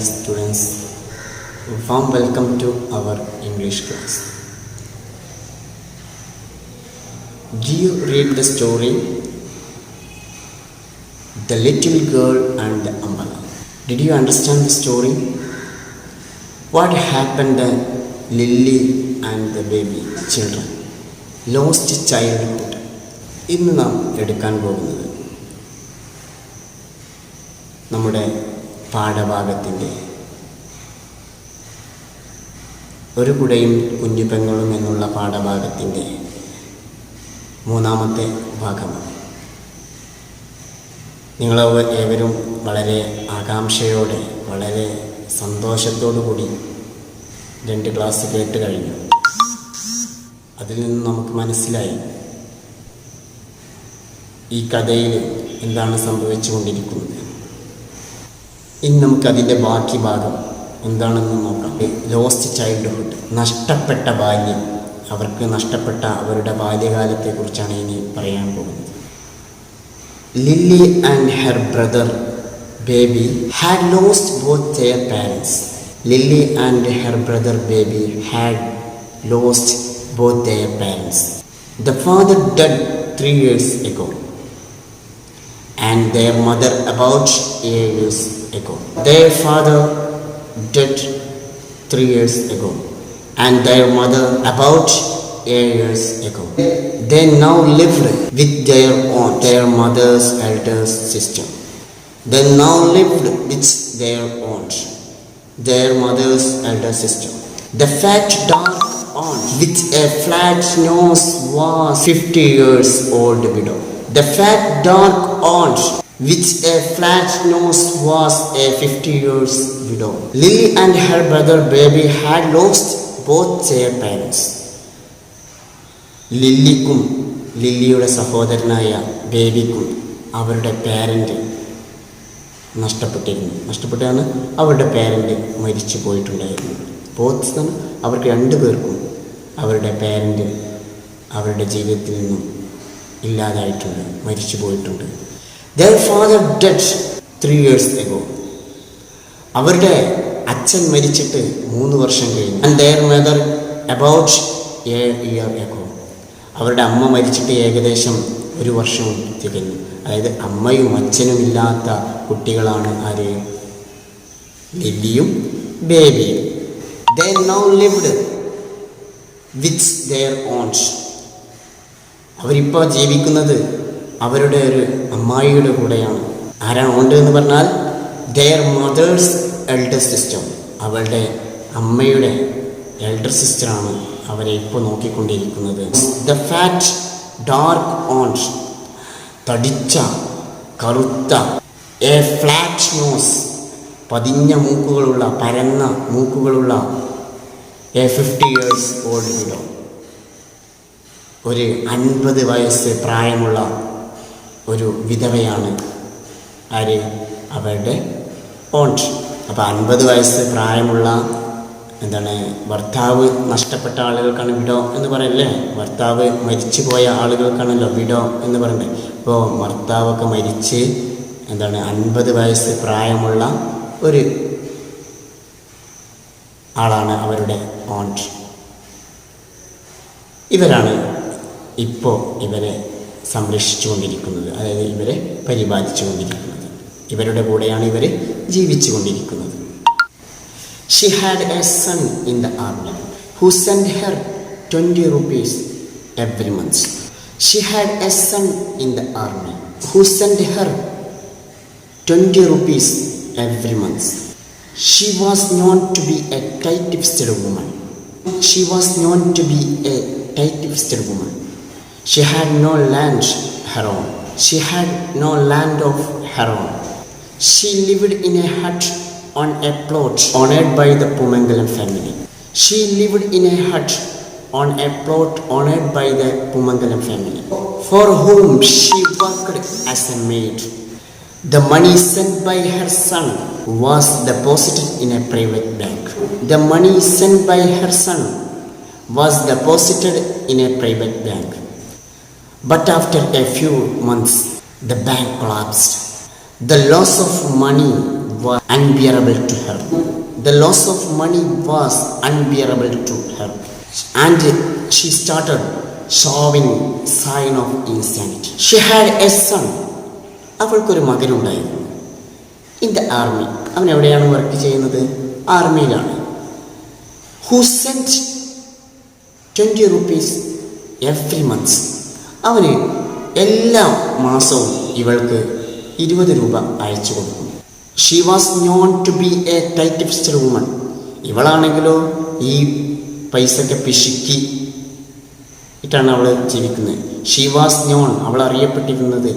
students, warm welcome to our English class. Do you read the story The Little Girl and the Umbrella? Did you understand the story? What happened to Lily and the baby children? Lost childhood. ഇന്ന് നാം എടുക്കാൻ പോകുന്നത് നമ്മുടെ പാഠഭാഗത്തിൻ്റെ ഒരു കുടയും കുഞ്ഞു പെങ്ങളും എന്നുള്ള പാഠഭാഗത്തിൻ്റെ മൂന്നാമത്തെ ഭാഗമാണ്. നിങ്ങൾ ഏവരും വളരെ ആകാംക്ഷയോടെ വളരെ സന്തോഷത്തോടു കൂടി 2 ക്ലാസ് കേട്ട് കഴിഞ്ഞു. അതിൽ നിന്ന് നമുക്ക് മനസ്സിലായി ഈ കഥയിൽ എന്താണ് സംഭവിച്ചുകൊണ്ടിരിക്കുന്നത്. ഇനി നമുക്കതിൻ്റെ ബാക്കി ഭാഗം എന്താണെന്ന് നോക്കാം. ലോസ്റ്റ് ചൈൽഡ്ഹുഡ്, നഷ്ടപ്പെട്ട ബാല്യം. അവർക്ക് നഷ്ടപ്പെട്ട അവരുടെ ബാല്യകാലത്തെക്കുറിച്ചാണ് ഇനി പറയാൻ പോകുന്നത്. Lily and her brother baby had lost both their parents. Lily and her brother baby had lost both their parents. The father died 3 years ago, and their mother about 8 years ago. Their father died 3 years ago, and their mother about 8 years ago. They now lived with their aunt, their mother's elder sister. They now lived with their aunt, their mother's elder sister. The fat dark aunt with a flat nose was 50 years old widow. The fat dark aunt with a flat nose was a 50 years widow. Lily and her brother baby had lost both their parents. ലില്ലിക്കും ലില്ലിയുടെ സഹോദരനായ ബേബിക്കും അവരുടെ parent നഷ്ടപ്പെട്ടാണ് അവരുടെ parent മരിച്ചു പോയിട്ടുണ്ടായിരുന്നു. Both അവർക്ക് 2 പേർക്കും അവരുടെ parent അവരുടെ ജീവിതത്തിൽ നിന്നും ഇല്ലാതായിട്ടുണ്ട്, മരിച്ചു പോയിട്ടുണ്ട്. Their father died 3 years ago. അവരുടെ അച്ഛൻ മരിച്ചിട്ട് 3 വർഷം കഴിഞ്ഞു. And their mother about a year ago. അവരുടെ അമ്മ മരിച്ചിട്ട് ഏകദേശം 1 വർഷം തികഞ്ഞു. അതായത് അമ്മയും അച്ഛനും ഇല്ലാത്ത കുട്ടികളാണ് ആര്? ലില്ലിയും ബേബിയും. They now lived with their aunt. അവരിപ്പോൾ ജീവിക്കുന്നത് അവരുടെ ഒരു അമ്മായിയുടെ കൂടെയാണ്. ആരാണ് ഓണ്ട് എന്ന് പറഞ്ഞാൽ their mother's elder sister. അവളുടെ അമ്മയുടെ എൽഡർ സിസ്റ്ററാണ് അവരെ ഇപ്പോൾ നോക്കിക്കൊണ്ടിരിക്കുന്നത്. ദ ഫാറ്റ് ഡാർക്ക് ഓൺസ്, തടിച്ച കറുത്ത, എ ഫ്ലാറ്റ് നോസ്, പതിഞ്ഞ മൂക്കുകളുള്ള പരന്ന മൂക്കുകളുള്ള, എ 50 years ഓൾഡ് വിഡോ, ഒരു 50 വയസ്സ് പ്രായമുള്ള ഒരു വിധവയാണ് ആര്? അവരുടെ ഓൺസ്. അപ്പോൾ 50 വയസ്സ് പ്രായമുള്ള ഭർത്താവ് നഷ്ടപ്പെട്ട ആളുകൾക്കാണ് വിഡോ എന്ന് പറയല്ലേ. ഭർത്താവ് മരിച്ചു പോയ ആളുകൾക്കാണല്ലോ വിഡോ എന്ന് പറയുന്നത്. ഇപ്പോൾ ഭർത്താവൊക്കെ മരിച്ച് 50 വയസ്സ് പ്രായമുള്ള ഒരു ആളാണ് അവരുടെ ഓൺട്ട്. ഇവരാണ് ഇപ്പോൾ ഇവരെ സംരക്ഷിച്ചു കൊണ്ടിരിക്കുന്നത്, അതായത് ഇവരെ പരിപാലിച്ചു കൊണ്ടിരിക്കുന്നത്. ഇവരുടെ കൂടെയാണ് ഇവർ ജീവിച്ചു കൊണ്ടിരിക്കുന്നത്. She had a son in the army who sent her 20 rupees every month. She had a son in the army who sent her 20 rupees every month. She was known to be a tight-fisted woman. She was known to be a tight-fisted woman. She had no land her own. She had no land of her own. She lived in a hut on a plot owned by the Pumangalam family. She lived in a hut on a plot owned by the Pumangalam family, for whom she worked as a maid. The money sent by her son was deposited in a private bank. The money sent by her son was deposited in a private bank. But after a few months, the bank collapsed. The loss of money was unbearable to her. The loss of money was unbearable to her, and she started showing sign of insanity. She had a son. അവൾക്കൊരു മകനുണ്ടായിരുന്നു. In the army. അവൻ എവിടെയാണ് work ചെയ്യുന്നത്? ആർമിയിലാണ്. He sent 20 rupees every month. അവന് എല്ലാ മാസവും ഇവൾക്ക് 20 രൂപ അയച്ചു കൊടുക്കും. She was known to be a tight woman. ഇവളാണെങ്കിലോ ഈ പൈസയൊക്കെ പിശുക്കി ഇട്ടാണ് അവൾ ജീവിക്കുന്നത്. ഷീ വാസ് നോൺ, അവൾ അറിയപ്പെട്ടിരുന്നത്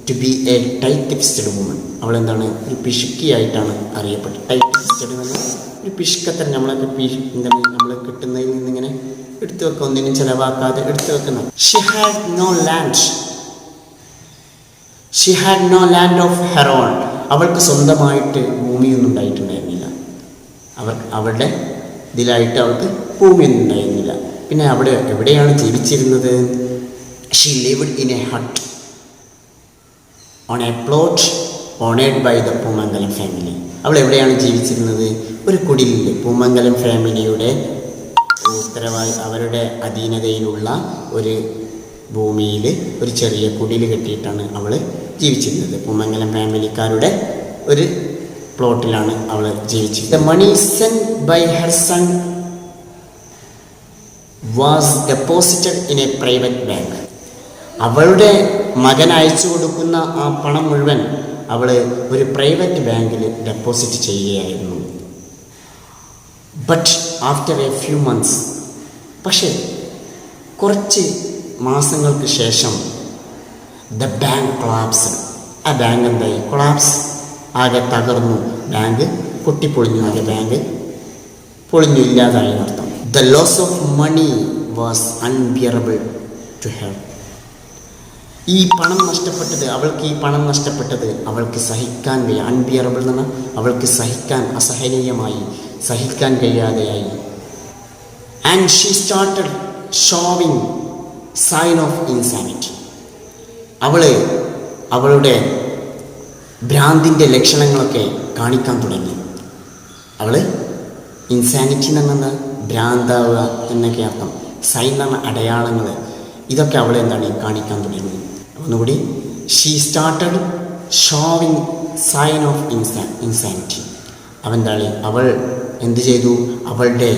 to be a tight woman. അവൾ എന്താണ്? ഒരു പിശുക്കിയായിട്ടാണ് അറിയപ്പെട്ടത്. ടൈറ്റ് ഫിസ്റ്റഡ് എന്ന് പറഞ്ഞാൽ ഒരു പിശുക്കത്തരം. നമ്മളൊക്കെ എന്താണ് നമ്മൾ കിട്ടുന്നതിൽ നിന്നിങ്ങനെ എടുത്തു വെക്കുക, ഒന്നിനും ചിലവാക്കാതെ എടുത്തു വെക്കുന്ന. She had no land of her own. അവൾക്ക് സ്വന്തമായിട്ട് ഭൂമിയൊന്നും ഉണ്ടായിട്ടുണ്ടായിരുന്നില്ല. അവളുടെ ഇതിലായിട്ട് അവൾക്ക് ഭൂമിയൊന്നും ഉണ്ടായിരുന്നില്ല. പിന്നെ അവിടെ എവിടെയാണ് ജീവിച്ചിരുന്നത്? She lived in a hut on a plot owned by the Poomangalam family. അവൾ എവിടെയാണ് ജീവിച്ചിരുന്നത്? ഒരു കുടിലിൽ. പൂമംഗലം ഫാമിലിയുടെ അവരുടെ അധീനതയിലുള്ള ഒരു ഭൂമിയിൽ ഒരു ചെറിയ കുടിൽ കെട്ടിയിട്ടാണ് അവൾ ജീവിച്ചിരുന്നത്. പൂമംഗലം ഫാമിലിക്കാരുടെ ഒരു പ്ലോട്ടിലാണ് അവൾ ജീവിച്ചത്. The money sent by her son was deposited in a private bank. അവളുടെ മകൻ അയച്ചു കൊടുക്കുന്ന ആ പണം മുഴുവൻ അവൾ ഒരു പ്രൈവറ്റ് ബാങ്കിൽ ഡെപ്പോസിറ്റ് ചെയ്യുകയായിരുന്നു. But after a few months, പക്ഷേ കുറച്ച് മാസങ്ങൾക്ക് ശേഷം ദ ബാങ്ക് കൊളാപ്സ്. ആ ബാങ്ക് എന്തായി? കൊളാപ്സ്, ആകെ തകർന്നു. ബാങ്ക് പൊട്ടിപ്പൊളിഞ്ഞു. ആകെ ബാങ്ക് പൊളിഞ്ഞു, ഇല്ലാതായി എന്നർത്ഥം. The loss of money was unbearable to her. ഈ പണം നഷ്ടപ്പെട്ടത്, അവൾക്ക് സഹിക്കാൻ കഴിയ. അൺബിയറബിൾ എന്ന് പറഞ്ഞാൽ അവൾക്ക് അസഹനീയമായി, സഹിക്കാൻ കഴിയാതെയായി. And she started showing sign of insanity. അവളുടെ ഭ്രാന്തിൻ്റെ ലക്ഷണങ്ങളൊക്കെ കാണിക്കാൻ തുടങ്ങി. ഇൻസാനിറ്റി എന്ന് പറഞ്ഞാൽ ഭ്രാന്താവുക എന്നൊക്കെ അർത്ഥം. സൈൻ എന്ന് പറഞ്ഞ അടയാളങ്ങൾ, ഇതൊക്കെ എന്താണ് കാണിക്കാൻ തുടങ്ങി. ഒന്നുകൂടി, she started showing sign of insanity. അവൾ എന്ത് ചെയ്തു? അവളുടെ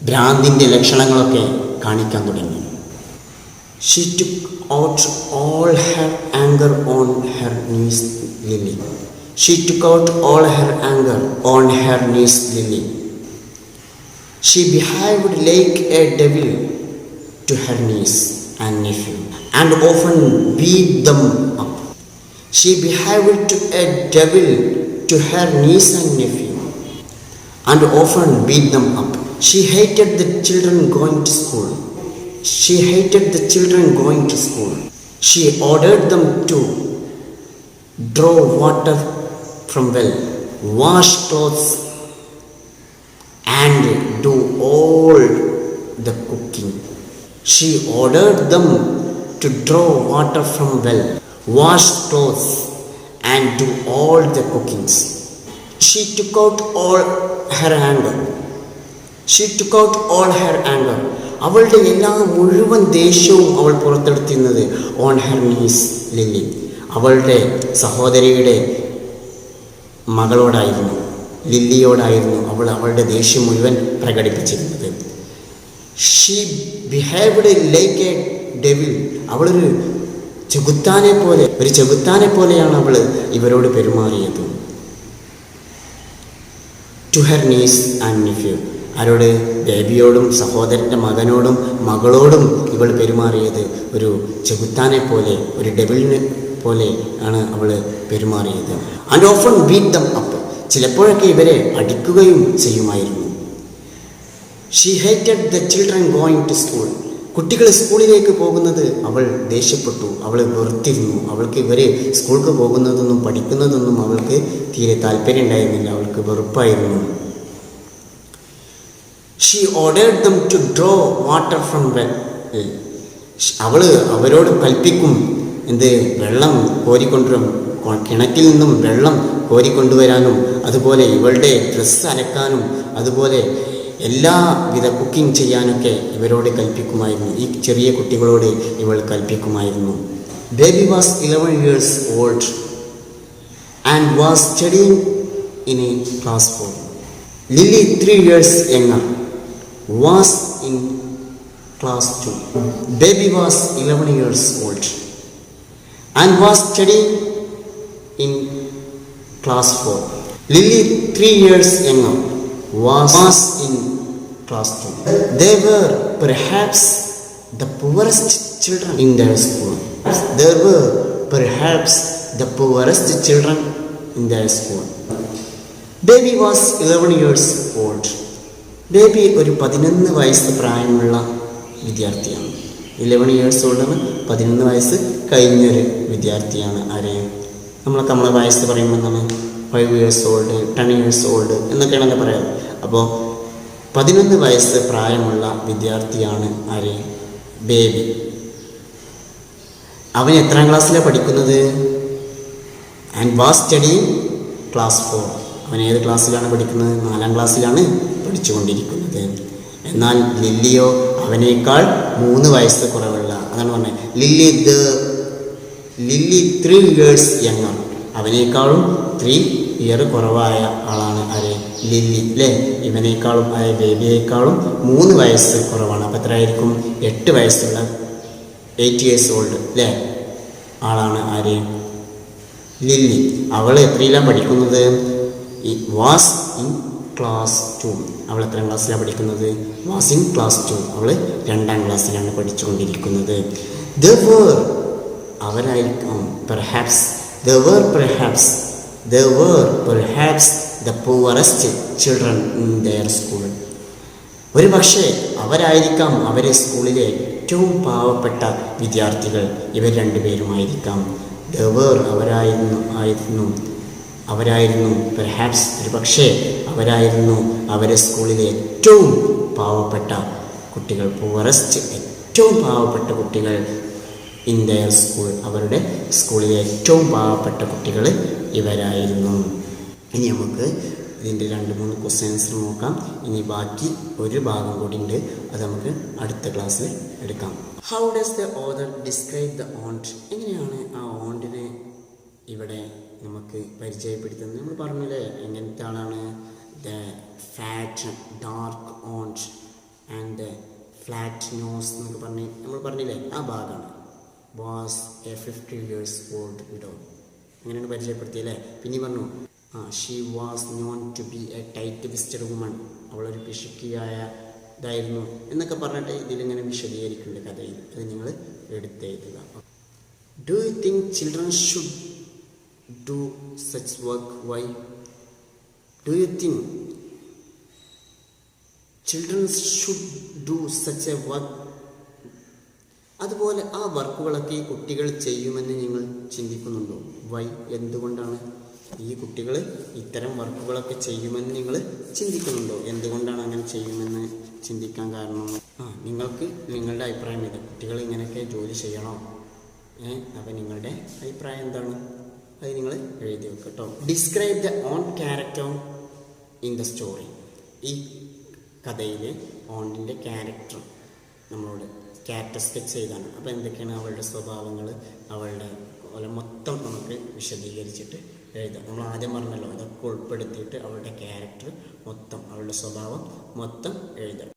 ഭ്രാന്തിൻ്റെ ലക്ഷണങ്ങളൊക്കെ കാണിക്കാൻ തുടങ്ങി. She took out all her anger on her knees Lily. She took out all her anger on her niece Lily. She behaved like a devil to her niece and nephew and often beat them up. She behaved to a devil to her niece and nephew and often beat them up. She hated the children going to school. She ordered them to draw water from well, wash clothes and do all the cooking. She ordered them to draw water from well, wash clothes and do all the cookings. She took out all her anger. അവളുടെ എല്ലാ മുഴുവൻ ദേഷ്യവും അവൾ പുറത്തെടുത്തിരുന്നത് on her knees Lily. അവളുടെ സഹോദരിയുടെ മകളോടായിരുന്നു, ലില്ലിയോടായിരുന്നു അവളുടെ ദേഷ്യം മുഴുവൻ പ്രകടിപ്പിച്ചിരുന്നത്. She behaved like a devil. അവളൊരു ചെകുത്താനെ പോലെയാണ് അവൾ ഇവരോട് പെരുമാറിയത്. To her niece and nephew. ആരോട്? ബേബിയോടും സഹോദരൻ്റെ മകനോടും മകളോടും ഇവൾ പെരുമാറിയത് ഒരു ചെകുത്താനെ പോലെ, ഒരു ഡെവിളിനെ പോലെ ആണ് അവൾ പെരുമാറിയത്. And often beat them up. ചിലപ്പോഴൊക്കെ ഇവരെ അടിക്കുകയും ചെയ്യുമായിരുന്നു. She hated the children going to school. കുട്ടികൾ സ്കൂളിലേക്ക് പോകുന്നത് അവൾ ദേഷ്യപ്പെട്ടു, അവൾ വെറുത്തിരുന്നു. അവൾക്ക് ഇവർ സ്കൂൾക്ക് പോകുന്നതൊന്നും പഠിക്കുന്നതൊന്നും അവൾക്ക് തീരെ താല്പര്യം ഉണ്ടായിരുന്നില്ല, അവൾക്ക് വെറുപ്പായിരുന്നു. She ordered them to draw water from well. അവൾ അവരോട് കൽപ്പിക്കും, വെള്ളം കോരിക്കൊണ്ടുവരും കിണറ്റിൽ നിന്നും വെള്ളം കോരിക്കൊണ്ടുവരാനും അതുപോലെ ഇവളുടെ ഡ്രസ്സ് അലക്കാനും അതുപോലെ എല്ലാവിധ കുക്കിംഗ് ചെയ്യാനൊക്കെ ഇവരോട് കൽപ്പിക്കുമായിരുന്നു. ഈ ചെറിയ കുട്ടികളോട് ഇവൾ കൽപ്പിക്കുമായിരുന്നു. Baby was 11 years old and was studying in a class 4. Lily, 3 years younger, was in class 2. Baby was 11 years old and was studying in class 4. Lily, 3 years younger, was in class 2. They were perhaps the poorest children in their school. There were perhaps the poorest children in their school. Baby was 11 years old. Baby ഒരു 11 വയസ്സ് പ്രായമുള്ള വിദ്യാർത്ഥിയാണ്. 11 years old ആണ്, 11 വയസ്സ് കഴിഞ്ഞൊരു വിദ്യാർത്ഥിയാണ്. ആര് നമ്മളെ വയസ്സ് പറയുമ്പോൾ എന്താണ് 5 years old, 10 years old എന്നൊക്കെയാണല്ലോ പറയാറ്. അപ്പോൾ 11 വയസ്സ് പ്രായമുള്ള വിദ്യാർത്ഥിയാണ് ആര്? ബേബി. അവൻ എത്രാം ക്ലാസ്സിലാണ് പഠിക്കുന്നത്? And was studying class 4. അവൻ ഏത് ക്ലാസ്സിലാണ് പഠിക്കുന്നത്? 4ാം ക്ലാസ്സിലാണ് പഠിച്ചുകൊണ്ടിരിക്കുന്നത്. എന്നാൽ ലില്ലിയോ അവനേക്കാൾ 3 വയസ്സ് കുറവുള്ള, അതാണ് പറഞ്ഞത്. ലില്ലി 3 years younger, അവനേക്കാളും 3 years കുറവായ ആളാണ് ആര്? ലില്ലി അല്ലേ? ഇവനേക്കാളും ബേബിയേക്കാളും 3 വയസ്സ് കുറവാണ്. അപ്പോൾ എത്ര ആയിരിക്കും? 8 വയസ്സുള്ള 8 years old അല്ലേ ആളാണ് ആര്? ലില്ലി. അവൾ എത്രയിലാണ് പഠിക്കുന്നത്? Was in class 2. അവൾ എത്രാം ക്ലാസ്സിലാണ് പഠിക്കുന്നത്? Was in class 2. അവൾ 2ാം ക്ലാസ്സിലാണ് പഠിച്ചുകൊണ്ടിരിക്കുന്നത്. അവരായിരിക്കും there were perhaps the poorest children in their school. ഒരു പക്ഷേ അവരായിരിക്കാം അവരെ സ്കൂളിലെ ഏറ്റവും പാവപ്പെട്ട വിദ്യാർത്ഥികൾ. ഇവർ രണ്ടുപേരുമായിരിക്കാം. അവരായിരുന്നു പെർഹാപ്സ്, ഒരു പക്ഷേ അവരായിരുന്നു അവരെ സ്കൂളിലെ ഏറ്റവും പാവപ്പെട്ട കുട്ടികൾ. പൂവറസ്റ്റ്, ഏറ്റവും പാവപ്പെട്ട കുട്ടികൾ ഇൻ ദയർ സ്കൂൾ, അവരുടെ സ്കൂളിലെ ഏറ്റവും പാവപ്പെട്ട കുട്ടികൾ ഇവരായിരുന്നു. ഇനി നമുക്ക് ഇതിൻ്റെ 2-3 ക്വസ്റ്റ്യൻസ് നോക്കാം. ഇനി ബാക്കി ഒരു ഭാഗം കൂടി ഉണ്ട്, അത് നമുക്ക് അടുത്ത ക്ലാസ്സിൽ എടുക്കാം. How does the author describe the aunt? എങ്ങനെയാണ് ആ ഓണ്ടിനെ ഇവിടെ നമുക്ക് പരിചയപ്പെടുത്തുന്നത്? നമ്മൾ പറഞ്ഞില്ലേ എങ്ങനത്തെ ആളാണ്? The fat dark aunt and the flat nose എന്നൊക്കെ നമ്മൾ പറഞ്ഞില്ലേ, ആ ഭാഗമാണ്. Was a 50 years old widow. അങ്ങനെയാണ് പരിചയപ്പെടുത്തിയല്ലേ. പിന്നെ പറഞ്ഞു she was known to be a tight fisted woman, അവളൊരു പിശുക്കിയായ ഇതായിരുന്നു എന്നൊക്കെ പറഞ്ഞിട്ട് ഇതിലിങ്ങനെ വിശദീകരിക്കുന്നുണ്ട് കഥയിൽ. അത് നിങ്ങൾ എടുത്തെഴുതുക. Do you think children should do such work? Why do you think children should do such a work? അതുപോലെ ആ വർക്കുകളൊക്കെ ഈ കുട്ടികൾ ചെയ്യുമെന്ന് നിങ്ങൾ ചിന്തിക്കുന്നുണ്ടോ? വൈ, എന്തുകൊണ്ടാണ് ഈ കുട്ടികൾ ഇത്തരം വർക്കുകളൊക്കെ ചെയ്യുമെന്ന് നിങ്ങൾ ചിന്തിക്കുന്നുണ്ടോ? എന്തുകൊണ്ടാണ് അങ്ങനെ ചെയ്യുമെന്ന് ചിന്തിക്കാൻ കാരണം? നിങ്ങൾക്ക് നിങ്ങളുടെ അഭിപ്രായം ഇത്, കുട്ടികൾ ഇങ്ങനെയൊക്കെ ജോലി ചെയ്യണോ? അപ്പം നിങ്ങളുടെ അഭിപ്രായം എന്താണ്? അത് നിങ്ങൾ എഴുതി വെക്കട്ടോ. Describe the aunt character in the story. ഈ കഥയിൽ ഓണ്ടിൻ്റെ ക്യാരക്ടർ നമ്മളോട് ക്യാരക്ടർ സ്കെച്ച് ചെയ്താണ്. അപ്പോൾ എന്തൊക്കെയാണ് അവളുടെ സ്വഭാവങ്ങൾ, അവളുടെ മൊത്തം നമുക്ക് വിശദീകരിച്ചിട്ട് എഴുതാം. നമ്മൾ ആദ്യം പറഞ്ഞല്ലോ, അതൊക്കെ ഉൾപ്പെടുത്തിയിട്ട് അവളുടെ ക്യാരക്ടർ മൊത്തം, അവളുടെ സ്വഭാവം മൊത്തം എഴുതാം.